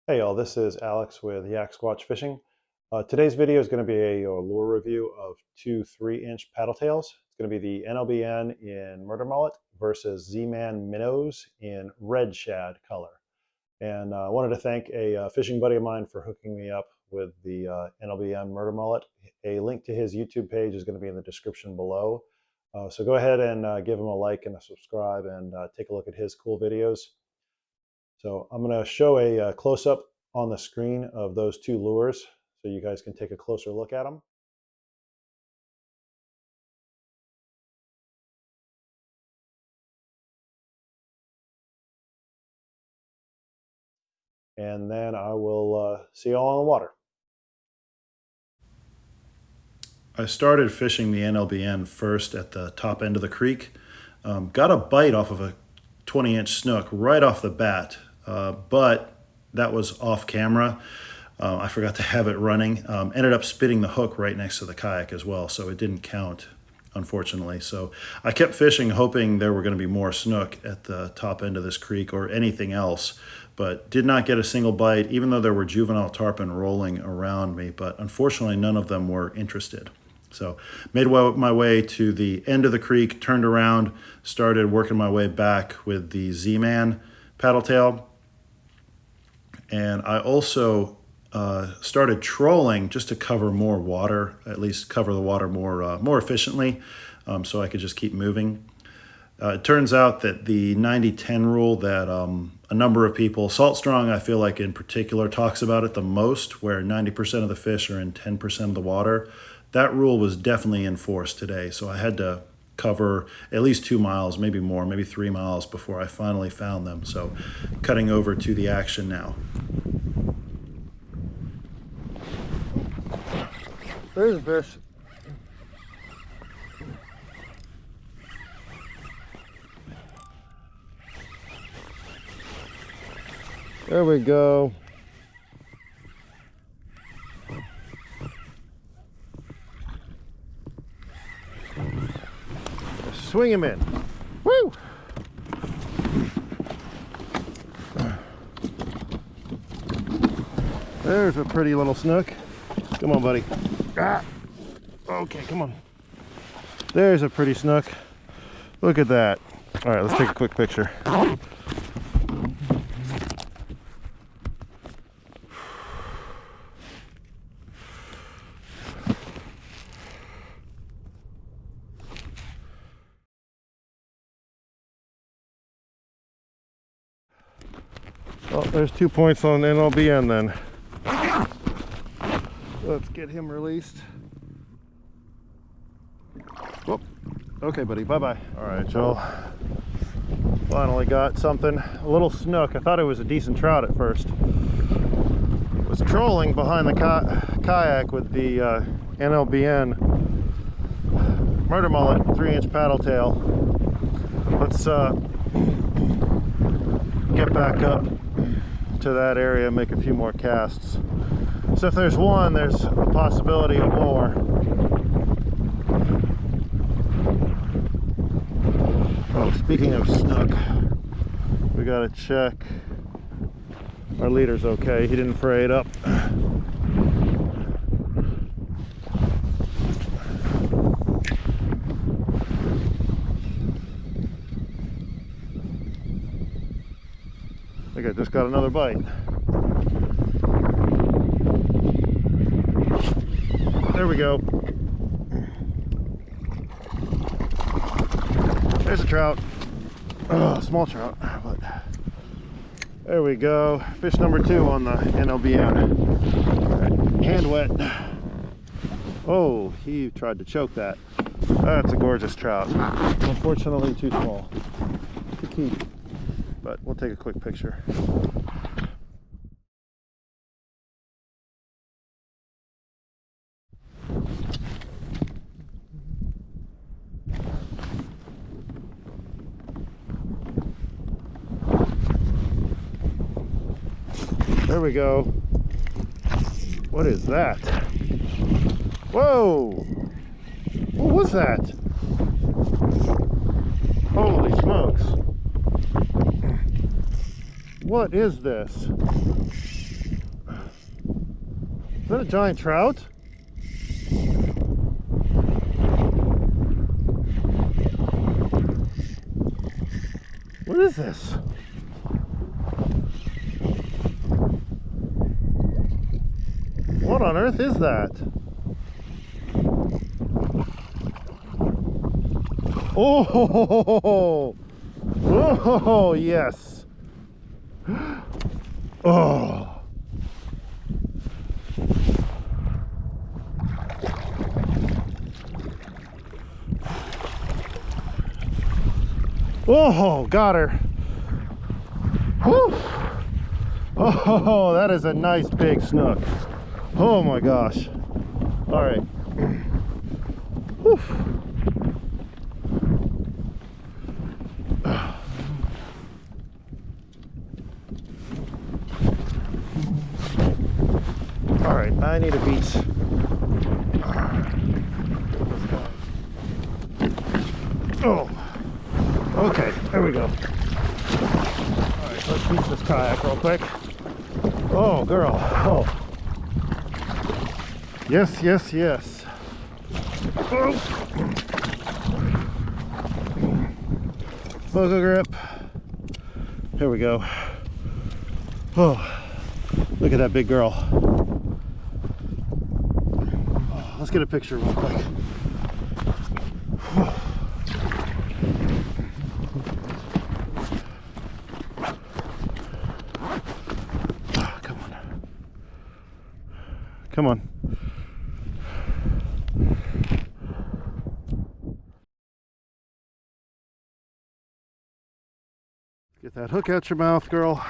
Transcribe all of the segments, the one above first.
Hey y'all, this is Alex with Yak Squatch Fishing. Today's video is going to be a lure review of two 3-inch paddle tails. It's going to be the NLBN in Murder Mullet versus Zman MinnowZ in Red Shad color. And I wanted to thank a fishing buddy of mine for hooking me up with the NLBN Murder Mullet. A link to his YouTube page is going to be in the description below. So go ahead and give him a like and a subscribe and take a look at his cool videos. So I'm going to show a close-up on the screen of those two lures so you guys can take a closer look at them. And then I will see you all on the water. I started fishing the NLBN first at the top end of the creek. Got a bite off of a 20-inch snook right off the bat, but that was off camera. I forgot to have it running. Ended up spitting the hook right next to the kayak as well, so it didn't count, unfortunately. So I kept fishing hoping there were going to be more snook at the top end of this creek or anything else, but did not get a single bite, even though there were juvenile tarpon rolling around me, but unfortunately none of them were interested. So made my way to the end of the creek, turned around, started working my way back with the Zman paddle tail. And I also started trolling just to cover more water, at least cover the water more efficiently, so I could just keep moving. It turns out that the 90-10 rule that a number of people, Salt Strong I feel like in particular, talks about it the most, where 90% of the fish are in 10% of the water. That rule was definitely enforced today, so I had to cover at least 2 miles, maybe more, maybe 3 miles before I finally found them. So cutting over to the action now. There's a fish. There we go. Swing him in. Woo! There's a pretty little snook. Come on, buddy. Ah. Okay, come on. There's a pretty snook. Look at that. All right, let's take a quick picture. Well, there's 2 points on NLBN then. Let's get him released. Whoop. Okay, buddy, bye-bye. All right, y'all. Finally got something. A little snook. I thought it was a decent trout at first. Was trolling behind the kayak with the NLBN Murder Mullet 3-inch paddle tail. Let's get back up to that area and make a few more casts. So if there's one, there's a possibility of more. Oh, speaking of snook, we gotta check our leader's okay. He didn't fray it up. I think I just got another bite. There we go. There's a trout. Oh, small trout, but there we go. Fish number 2 on the NLBN. Hand wet. Oh, he tried to choke that. That's a gorgeous trout. Unfortunately, too small to keep, but we'll take a quick picture. There we go. What is that? Whoa! What was that? Holy smokes. What is this? that a giant trout? What is this? What on earth is that? Oh, oh, yes. Oh. Oh, got her. Whew. Oh, that is a nice big snook. Oh my gosh. All right. Whew. All right, I need a beach. Oh, okay, there we go. All right, let's beach this kayak real quick. Oh, girl. Oh. Yes, yes, yes. Oh. Boga grip. Here we go. Oh, look at that big girl. Oh, let's get a picture real quick. Oh, come on. Come on. Get that hook out your mouth, girl.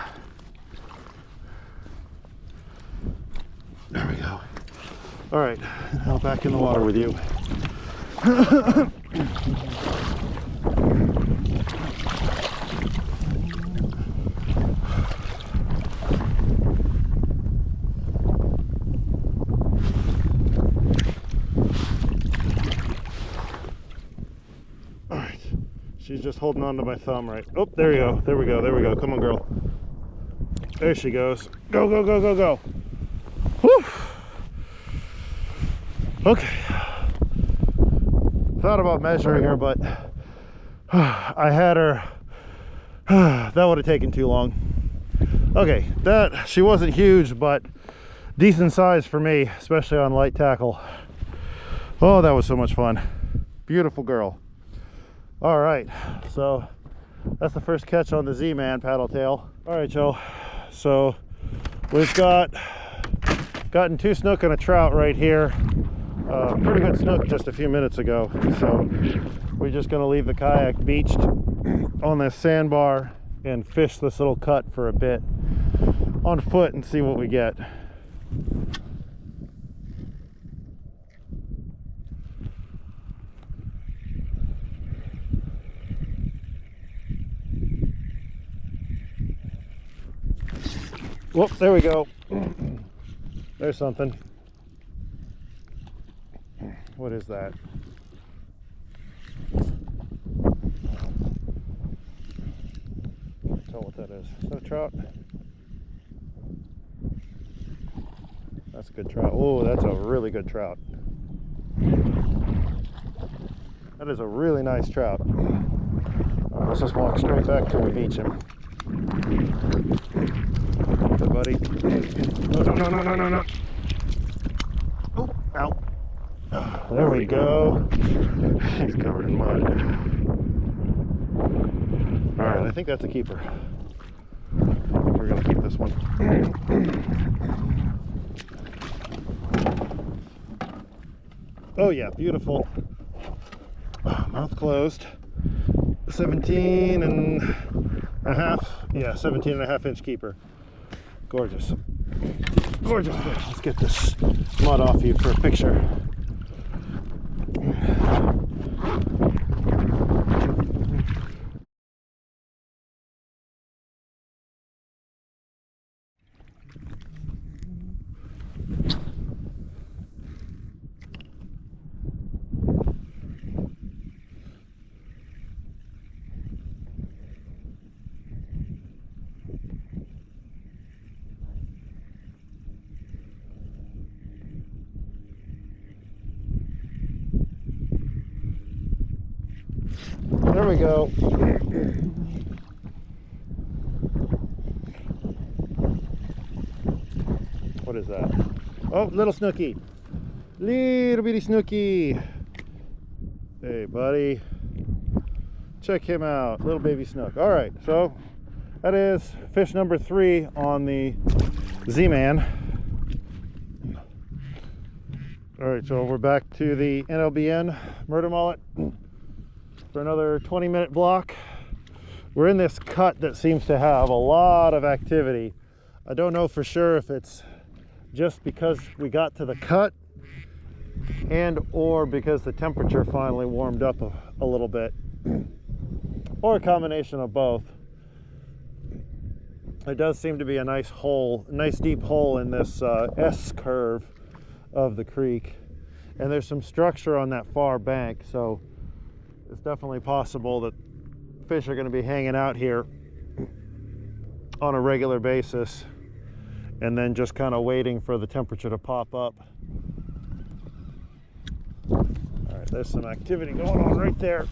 There we go. All right, now back in the water with you. All right, she's just holding on to my thumb, right? Oh, there you go. There we go. There we go. Come on, girl. There she goes. Go, go, go, go, go. Whew. Okay. Thought about measuring her, but I had her. That would have taken too long. Okay, that she wasn't huge, but decent size for me, especially on light tackle. Oh, that was so much fun. Beautiful girl. All right, so that's the first catch on the Zman paddle tail. All right, Joe. So we've gotten 2 snook and a trout right here. Pretty good snook just a few minutes ago. So we're just gonna leave the kayak beached on this sandbar and fish this little cut for a bit on foot and see what we get. Whoop, there we go. There's something. What is that? Can't tell what that is. Is that a trout? That's a good trout. Oh, that's a really good trout. That is a really nice trout. All right, let's just walk straight back till we beach him. Good, buddy. No, no, no, no, no, no, no. Oh, ow. There we go. He's covered in mud. All right, I think that's a keeper. We're gonna keep this one. Oh yeah, beautiful. Mouth closed. 17 and a half. Yeah, 17 and a half inch keeper. Gorgeous. Gorgeous fish. Let's get this mud off you for a picture. There we go. What is that? Oh, little snooky. Little bitty snooky. Hey, buddy. Check him out. Little baby snook. All right, so that is fish number 3 on the Z-Man. All right, so we're back to the NLBN Murder Mullet for another 20-minute block. We're in this cut that seems to have a lot of activity. I don't know for sure if it's just because we got to the cut and or because the temperature finally warmed up a little bit, or a combination of both. It does seem to be a nice hole, a nice deep hole in this S curve of the creek, and there's some structure on that far bank, so it's definitely possible that fish are going to be hanging out here on a regular basis and then just kind of waiting for the temperature to pop up. All right, there's some activity going on right there.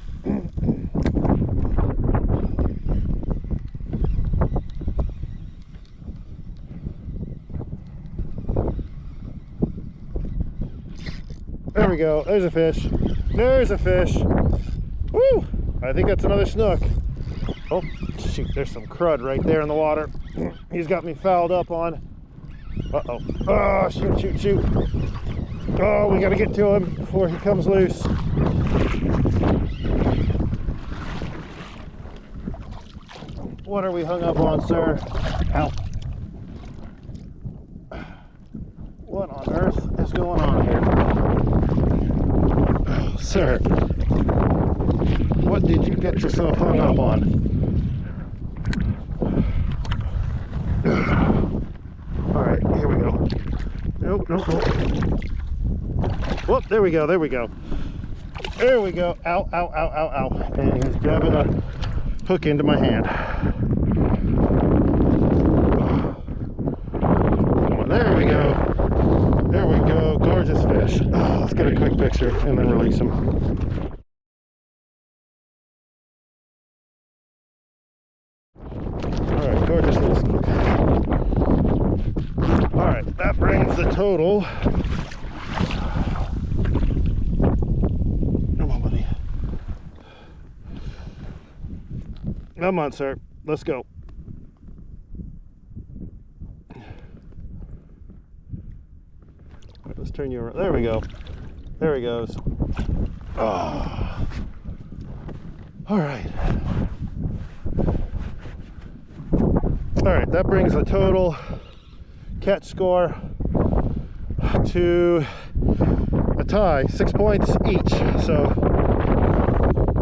There we go. There's a fish. There's a fish. Woo! I think that's another snook. Oh, shoot. There's some crud right there in the water. He's got me fouled up on. Uh-oh. Oh, shoot, shoot, shoot. Oh, we got to get to him before he comes loose. What are we hung up on, sir? Ow. What on earth is going on here? Oh, sir, what did you get yourself hung up on? All right, here we go. Nope, nope, nope. Whoop, there we go, there we go. There we go. Ow, ow, ow, ow, ow. And he's grabbing a hook into my hand. Oh, there we go. There we go. Gorgeous fish. Oh, let's get a quick picture and then release him. All right, gorgeous little snook. All right, that brings the total. Come on, buddy. Come on, sir. Let's go. All right, let's turn you around. There we go. There he goes. Oh. All right. All right, that brings the total catch score to a tie, 6 points each. So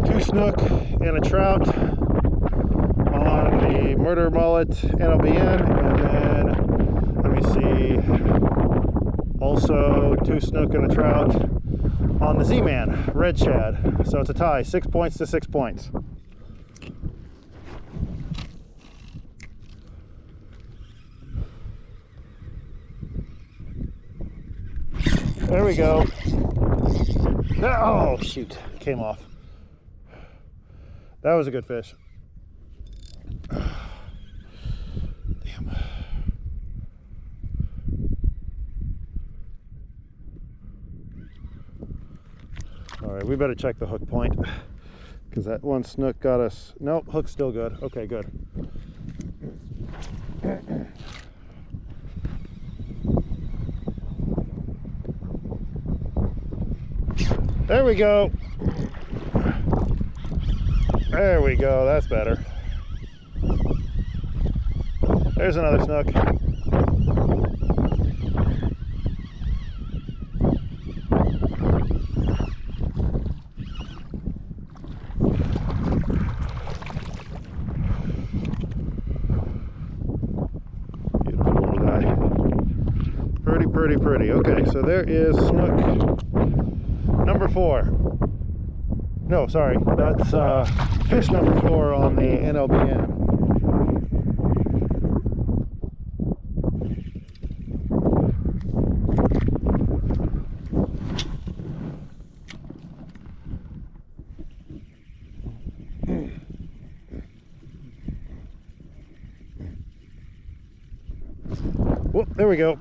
2 snook and a trout on the Murder Mullet NLBN, and then let me see, also 2 snook and a trout on the Z-Man Red Shad. So it's a tie, 6 points to 6 points. There we go. Oh, shoot. Came off. That was a good fish. Damn. All right, we better check the hook point because that one snook got us. Nope, hook's still good. Okay, good. There we go. There we go. That's better. There's another snook. Beautiful little guy. Pretty, pretty, pretty. Okay, so there is snook number 4. No, sorry, that's fish number 4 on the NLBN. Whoop, there we go.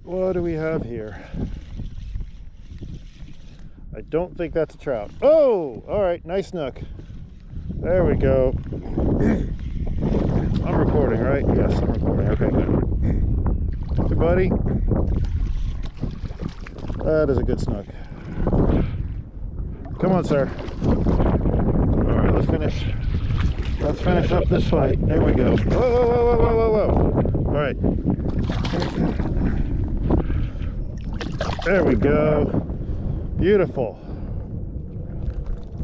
What do we have here? I don't think that's a trout. Oh, all right, nice snook. There we go. I'm recording, right? Yes, I'm recording. Okay, good. Hey, buddy. That is a good snook. Come on, sir. All right, let's finish. Let's finish up this fight. There we go. Whoa, whoa, whoa, whoa, whoa, whoa, whoa. All right. There we go. Beautiful.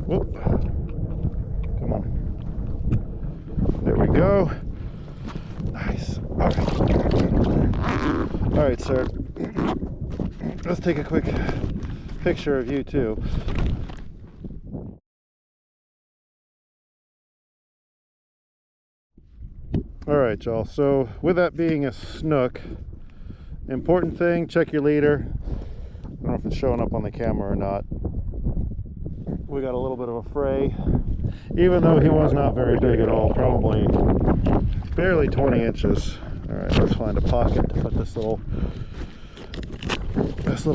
Whoop. Come on. There we go. Nice. All right. All right, sir. Let's take a quick picture of you too. All right, y'all. So with that being a snook, important thing, check your leader. I don't know if it's showing up on the camera or not. We got a little bit of a fray, even though he was not very big at all, probably barely 20 inches. All right, let's find a pocket to put this little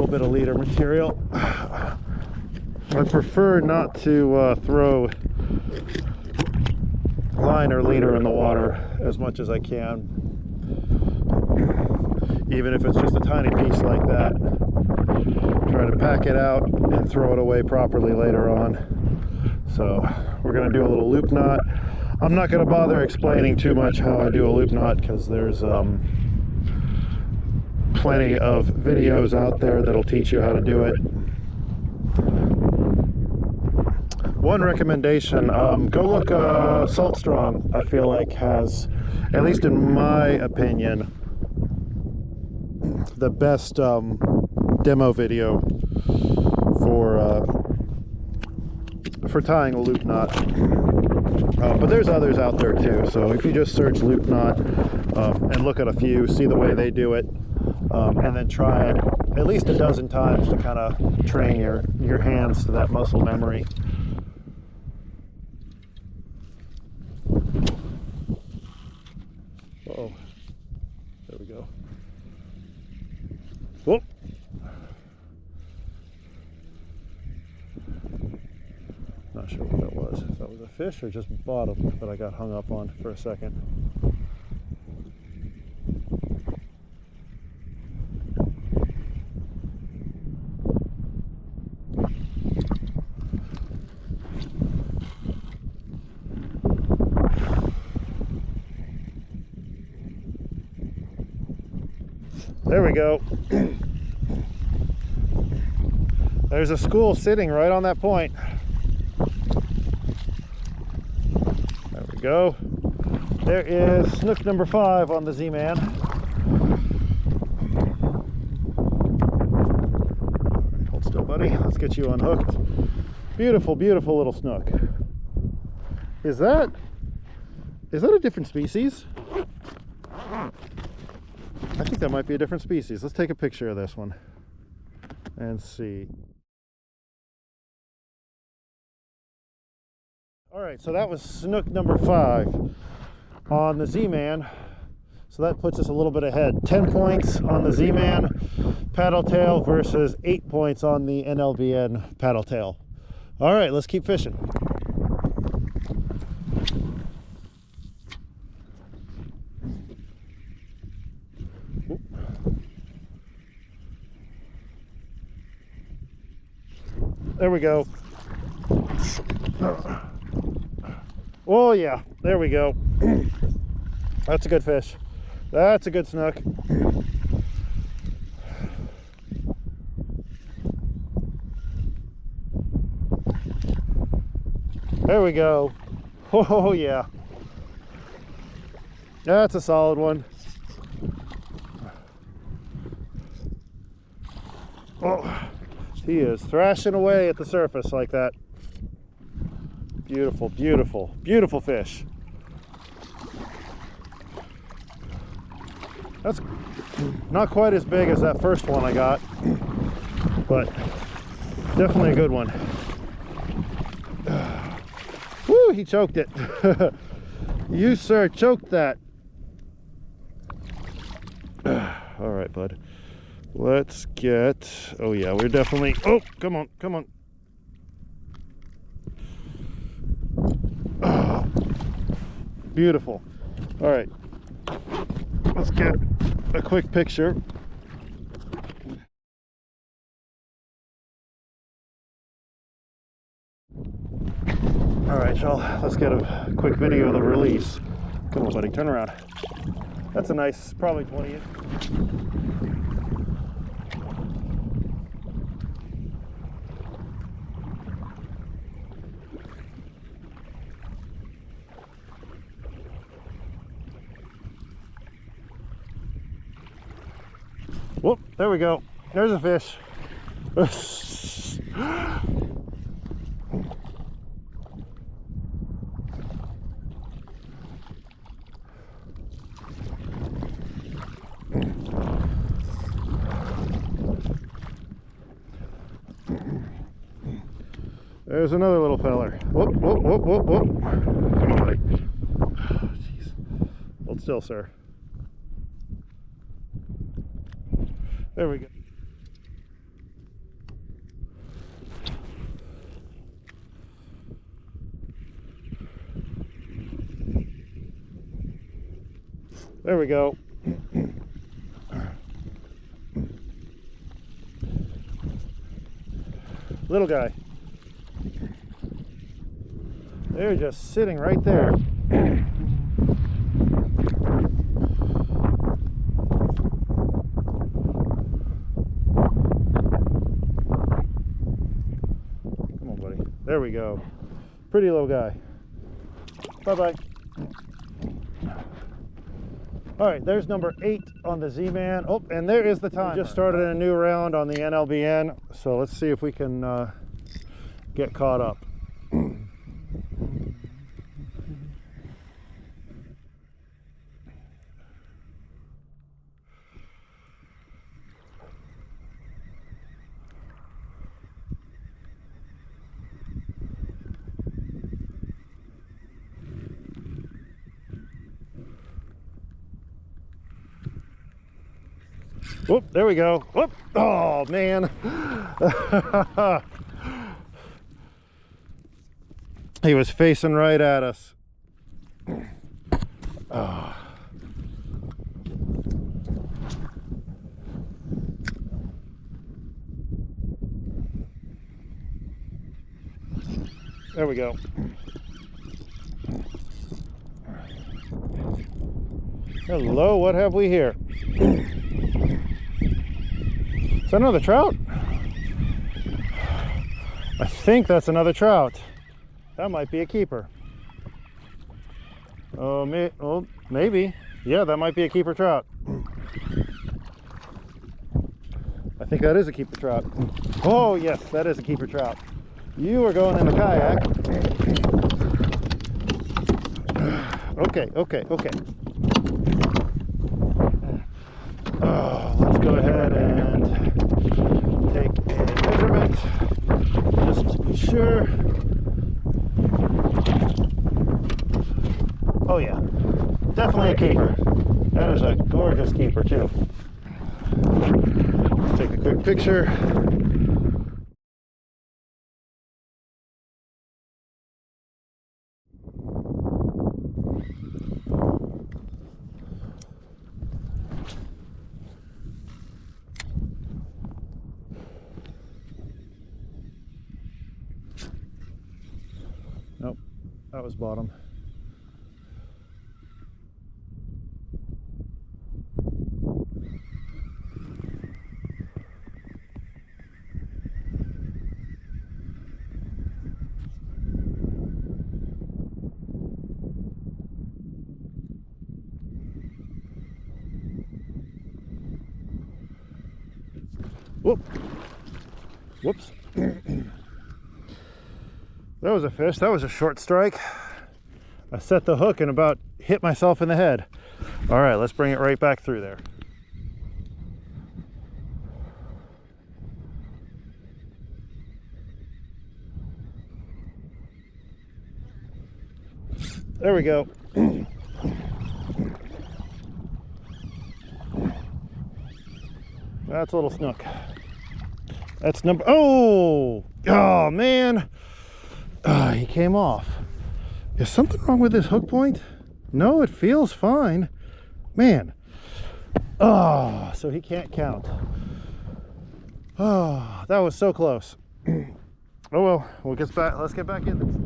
bit of leader material. I prefer not to throw line or leader in the water as much as I can, even if it's just a tiny piece like that. Try to pack it out and throw it away properly later on. So we're going to do a little loop knot. I'm not going to bother explaining too much how I do a loop knot because there's plenty of videos out there that'll teach you how to do it. One recommendation, go look Salt Strong. I feel like has, at least in my opinion, the best demo video for tying a loop knot. But there's others out there too. So if you just search loop knot and look at a few, see the way they do it, and then try it at least a dozen times to kind of train your hands to that muscle memory. Uh-oh. There we go. Whoop. Not sure what that was. If that was a fish or just bottom that I got hung up on for a second. There we go. There's a school sitting right on that point. There we go. There is snook number 5 on the Z-Man. Hold still, buddy. Let's get you unhooked. Beautiful, beautiful little snook. Is that a different species? I think that might be a different species. Let's take a picture of this one and see. All right, so that was snook number 5 on the Z-Man. So that puts us a little bit ahead. 10 points on the Z-Man paddle tail versus 8 points on the NLBN paddle tail. All right, let's keep fishing. There we go. Oh yeah, there we go. That's a good fish. That's a good snook. There we go. Oh yeah. That's a solid one. Oh. He is thrashing away at the surface like that. Beautiful, beautiful, beautiful fish. That's not quite as big as that first one I got, but definitely a good one. he choked it. You, sir, choked that. All right, bud. Let's get... Oh, yeah, we're definitely... Oh, come on, come on. Oh, beautiful. All right. Let's get a quick picture. All right, y'all, let's get a quick video of the release. Come on, buddy, turn around. That's a nice, probably 20 inch. Whoop, there we go. There's a fish. There's another little feller. Whoop, whoop, whoop, whoop, whoop. Come on, buddy. Oh, jeez. Hold still, sir. There we go. There we go. Little guy. They're just sitting right there. Come on, buddy. There we go. Pretty little guy. Bye-bye. All right, there's number 8 on the Z-Man. Oh, and there is the time. We just started a new round on the NLBN, so let's see if we can get caught up. Whoop, there we go. Whoop, oh man. He was facing right at us. Oh. There we go. Hello, what have we here? Is that another trout? I think that's another trout. That might be a keeper. Oh, maybe. Yeah, that might be a keeper trout. I think that is a keeper trout. Oh, yes, that is a keeper trout. You are going in the kayak. Okay, okay, okay. Oh, let's go ahead and take a measurement just to be sure. Oh yeah, definitely a keeper. That is a gorgeous keeper too. Let's take a quick picture. Nope, that was bottom. Whoop. Whoops. That was a fish. That was a short strike. I set the hook and about hit myself in the head. All right, let's bring it right back through there. There we go. That's a little snook. That's number, oh man. He came off. Is something wrong with this hook point? No, it feels fine. Man. Oh, so he can't count. Oh, that was so close. Oh well, let's get back in this.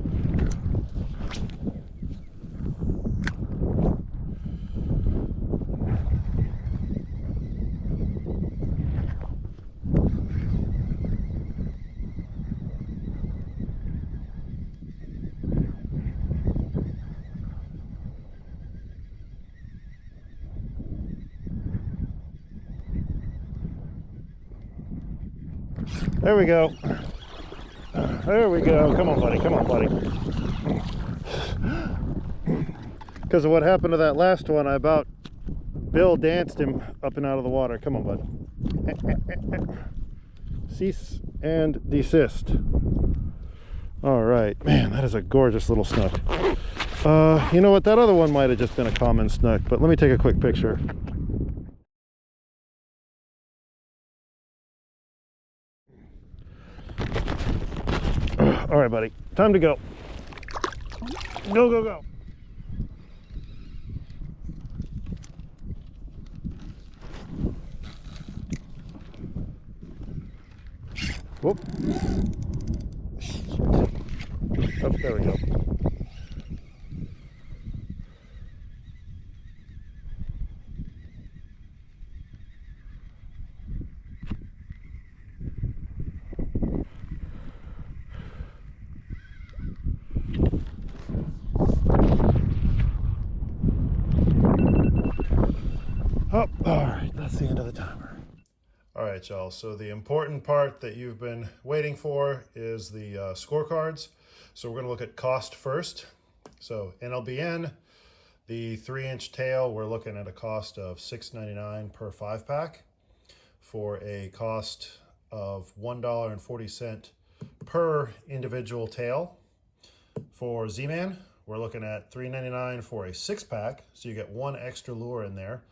There we go. There we go. Come on, buddy. Come on, buddy. Because of what happened to that last one, I about Bill danced him up and out of the water. Come on, bud. Cease and desist. All right. Man, that is a gorgeous little snook. You know what? That other one might have just been a common snook, but let me take a quick picture. All right, buddy, time to go. Go, go, go. Whoop. Oh, there we go. Oh, all right, that's the end of the timer. All right, y'all, so the important part that you've been waiting for is the scorecards. So we're gonna look at cost first. So NLBN, the 3-inch tail, we're looking at a cost of $6.99 per 5-pack for a cost of $1.40 per individual tail. For Z-Man, we're looking at $3.99 for a 6-pack, so you get one extra lure in there.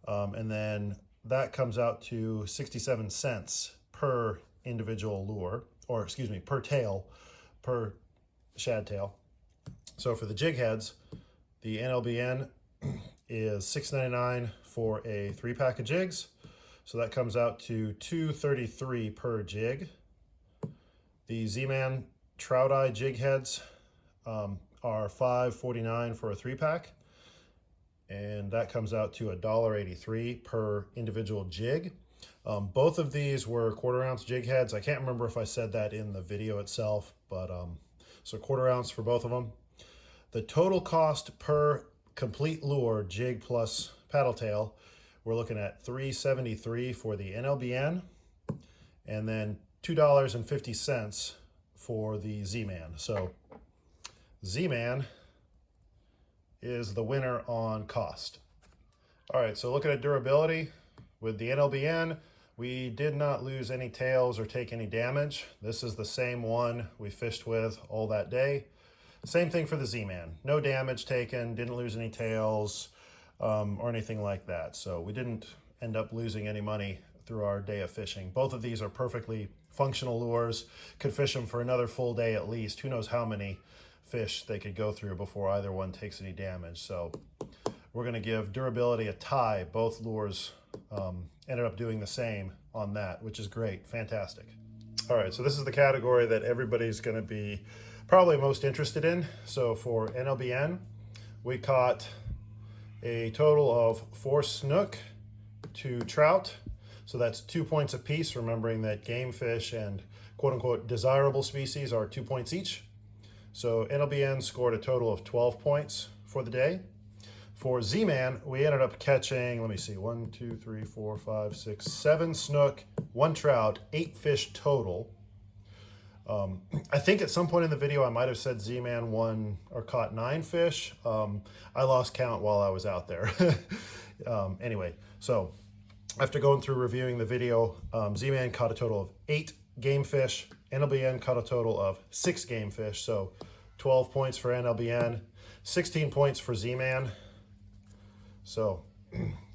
And then that comes out to 67 cents per individual lure, or excuse me, per tail, per shad tail. So for the jig heads, the NLBN is $6.99 for a 3-pack of jigs. So that comes out to $2.33 per jig. The Zman Trout Eye jig heads are $5.49 for a 3-pack. And that comes out to $1.83 per individual jig. Both of these were 1/4 ounce jig heads. I can't remember if I said that in the video itself, but so 1/4 ounce for both of them. The total cost per complete lure, jig plus paddle tail, we're looking at $3.73 for the NLBN, and then $2.50 for the Z-Man. So Z-Man is the winner on cost. All right, so looking at durability, with the NLBN, we did not lose any tails or take any damage. This is the same one we fished with all that day. Same thing for the Z-Man. No damage taken, didn't lose any tails or anything like that. So we didn't end up losing any money through our day of fishing. Both of these are perfectly functional lures. Could fish them for another full day at least. Who knows how many fish they could go through before either one takes any damage. So we're going to give durability a tie. Both lures ended up doing the same on that, which is great. Fantastic. All right, so this is the category that everybody's going to be probably most interested in. So for NLBN, we caught a total of 4 snook, 2 trout. So that's 2 points apiece, remembering that game fish and quote-unquote desirable species are 2 points each. So NLBN scored a total of 12 points for the day. For Z-Man, we ended up catching, let me see, 1, 2, 3, 4, 5, 6, 7 snook, 1 trout, 8 fish total. I think at some point in the video I might have said Z-Man won or caught 9 fish. I lost count while I was out there. Anyway, so after going through reviewing the video, Z-Man caught a total of 8 game fish. NLBN caught a total of 6 game fish. So 12 points for NLBN, 16 points for Zman. So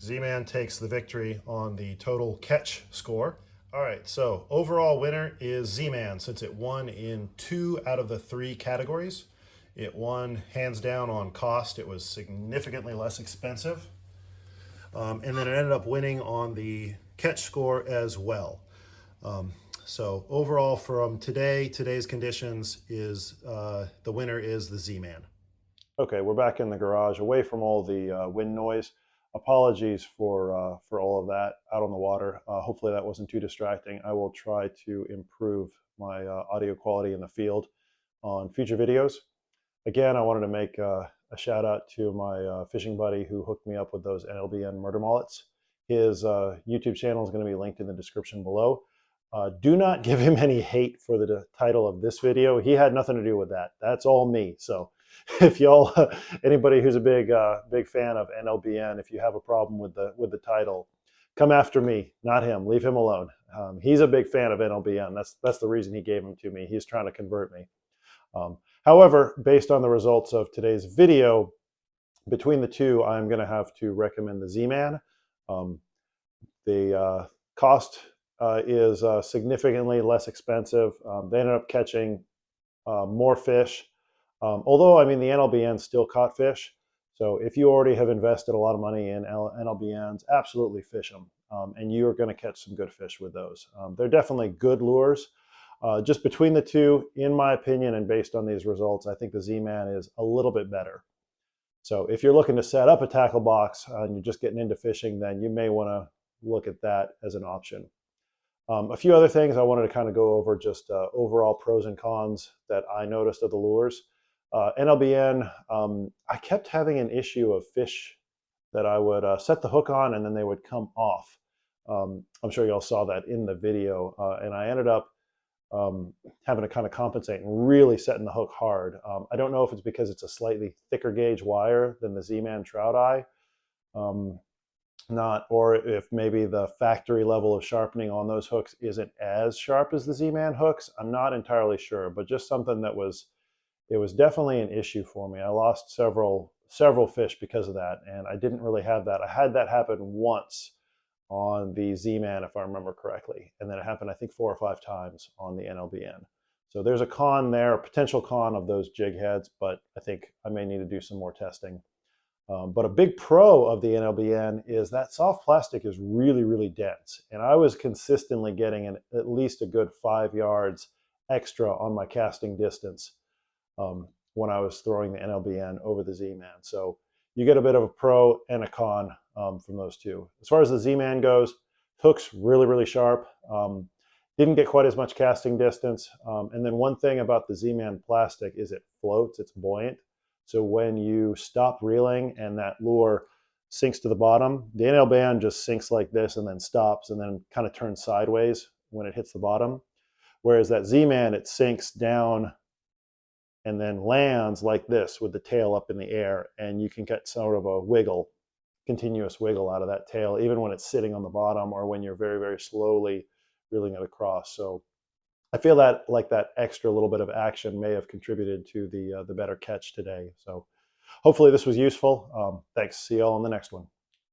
Zman takes the victory on the total catch score. All right, so overall winner is Zman since it won in 2 out of the 3 categories. It won hands down on cost. It was significantly less expensive. And then it ended up winning on the catch score as well. So overall from today's conditions is the winner is the Z-Man. Okay, we're back in the garage, away from all the wind noise. Apologies for all of that out on the water. Hopefully that wasn't too distracting. I will try to improve my audio quality in the field on future videos. Again, I wanted to make a shout out to my fishing buddy who hooked me up with those NLBN Murder Mullets. His YouTube channel is going to be linked in the description below. Do not give him any hate for the title of this video. He had nothing to do with that. That's all me. So if y'all, anybody who's a big fan of NLBN, if you have a problem with the title, come after me, not him. Leave him alone. He's a big fan of NLBN. That's the reason he gave him to me. He's trying to convert me. However, based on the results of today's video, between the two, I'm going to have to recommend the Z-Man. The cost is significantly less expensive. They ended up catching more fish. Although, I mean, the NLBN still caught fish. So if you already have invested a lot of money in NLBNs, absolutely fish them. And you're going to catch some good fish with those. They're definitely good lures. Just between the two, in my opinion, and based on these results, I think the Z-Man is a little bit better. So if you're looking to set up a tackle box and you're just getting into fishing, then you may want to look at that as an option. A few other things I wanted to kind of go over, just overall pros and cons that I noticed of the lures. NLBN, I kept having an issue of fish that I would set the hook on and then they would come off. I'm sure y'all saw that in the video, and I ended up having to kind of compensate and really setting the hook hard. I don't know if it's because it's a slightly thicker gauge wire than the Zman Trout eye, or if maybe the factory level of sharpening on those hooks isn't as sharp as the Z-Man hooks. I'm not entirely sure, but just something that was definitely an issue for me. I lost several fish because of that, and I didn't really have that. I had that happen once on the Z-Man, if I remember correctly, and then it happened, I think, 4 or 5 times on the NLBN. So there's a con there, a potential con of those jig heads, but I think I may need to do some more testing. But a big pro of the NLBN is that soft plastic is really, really dense. And I was consistently getting at least a good 5 yards extra on my casting distance when I was throwing the NLBN over the Z-Man. So you get a bit of a pro and a con from those two. As far as the Z-Man goes, hook's really, really sharp. Didn't get quite as much casting distance. And then one thing about the Z-Man plastic is it floats, it's buoyant. So when you stop reeling and that lure sinks to the bottom, the NLBN just sinks like this and then stops and then kind of turns sideways when it hits the bottom. Whereas that Z-Man, it sinks down and then lands like this with the tail up in the air, and you can get sort of a wiggle, continuous wiggle out of that tail, even when it's sitting on the bottom or when you're very, very slowly reeling it across. So I feel that like that extra little bit of action may have contributed to the better catch today. So hopefully this was useful. Thanks. See y'all on the next one.